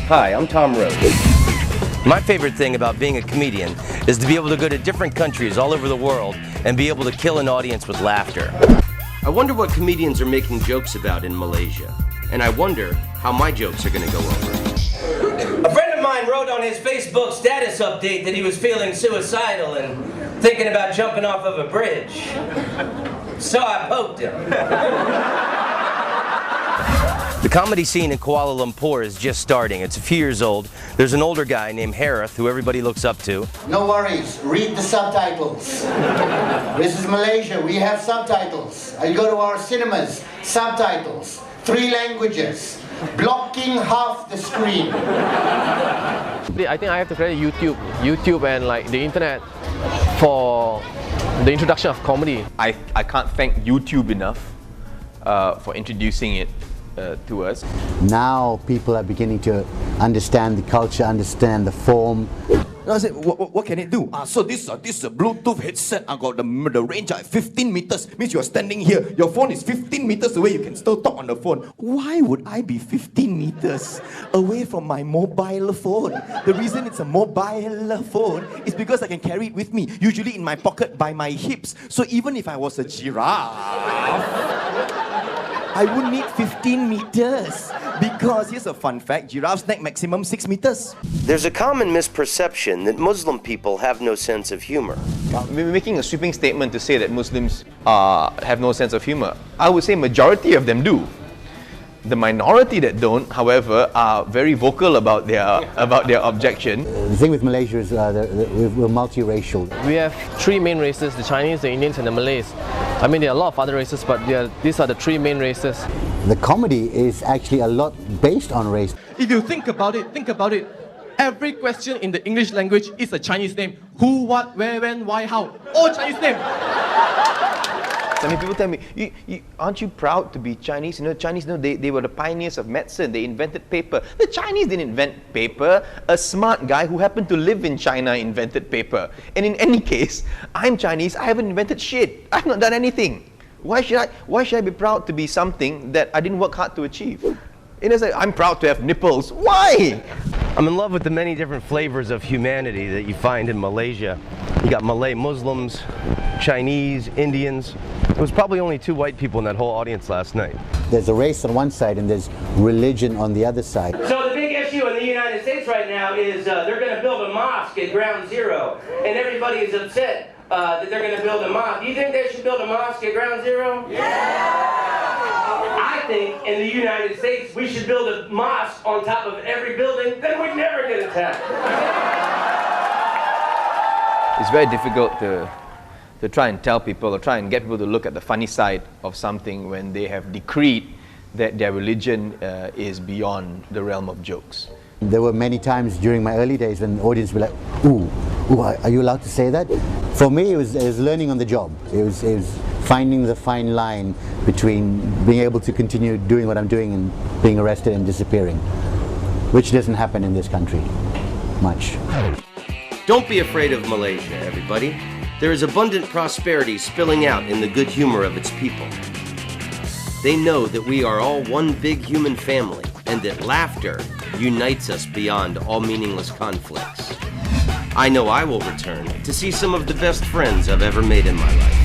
Hi, I'm Tom Rhodes. My favorite thing about being a comedian is to be able to go to different countries all over the world and be able to kill an audience with laughter. I wonder what comedians are making jokes about in Malaysia, and I wonder how my jokes are going to go over. A friend of mine wrote on his Facebook status update that he was feeling suicidal and thinking about jumping off of a bridge. So I poked him. The comedy scene in Kuala Lumpur is just starting. It's a few years old. There's an older guy named Harith who everybody looks up to. No worries, read the subtitles. This is Malaysia, we have subtitles. You go to our cinemas, subtitles, 3 languages, blocking half the screen. I think I have to credit YouTube and like the internet for the introduction of comedy. I can't thank YouTube enough for introducing it to us. Now people are beginning to understand the culture, understand the form. I said, what can it do? So this is a Bluetooth headset. I got the range at 15 meters. Means you're standing here. Your phone is 15 meters away. You can still talk on the phone. Why would I be 15 meters away from my mobile phone? The reason it's a mobile phone is because I can carry it with me, usually in my pocket by my hips. So even if I was a giraffe, I would need 15 meters. Because here's a fun fact, giraffes neck maximum 6 meters. There's a common misperception that Muslim people have no sense of humor. We're making a sweeping statement to say that Muslims have no sense of humor. I would say majority of them do. The minority that don't, however, are very vocal about their objection. The thing with Malaysia is we're multiracial. We have 3 main races, the Chinese, the Indians and the Malays. I mean, there are a lot of other races, but these are the 3 main races. The comedy is actually a lot based on race. If you think about it, every question in the English language is a Chinese name. Who, what, where, when, why, how. All Chinese name. I mean, people tell me, aren't you proud to be Chinese? You know, Chinese, they were the pioneers of medicine. They invented paper. The Chinese didn't invent paper. A smart guy who happened to live in China invented paper. And in any case, I'm Chinese. I haven't invented shit. I've not done anything. Why should I be proud to be something that I didn't work hard to achieve? You know, I'm proud to have nipples. Why? I'm in love with the many different flavors of humanity that you find in Malaysia. You got Malay Muslims, Chinese, Indians. There was probably only 2 white people in that whole audience last night. There's a race on one side and there's religion on the other side. So the big issue in the United States right now is they're going to build a mosque at Ground Zero, and everybody is upset that they're going to build a mosque. Do you think they should build a mosque at Ground Zero? Yeah! I think in the United States we should build a mosque on top of every building, then we'd never get attacked. It's very difficult to try and tell people or try and get people to look at the funny side of something when they have decreed that their religion is beyond the realm of jokes. There were many times during my early days when the audience would be like, ooh, are you allowed to say that? For me, it was learning on the job. It was finding the fine line between being able to continue doing what I'm doing and being arrested and disappearing, which doesn't happen in this country much. Don't be afraid of Malaysia, everybody. There is abundant prosperity spilling out in the good humor of its people. They know that we are all one big human family and that laughter unites us beyond all meaningless conflicts. I know I will return to see some of the best friends I've ever made in my life.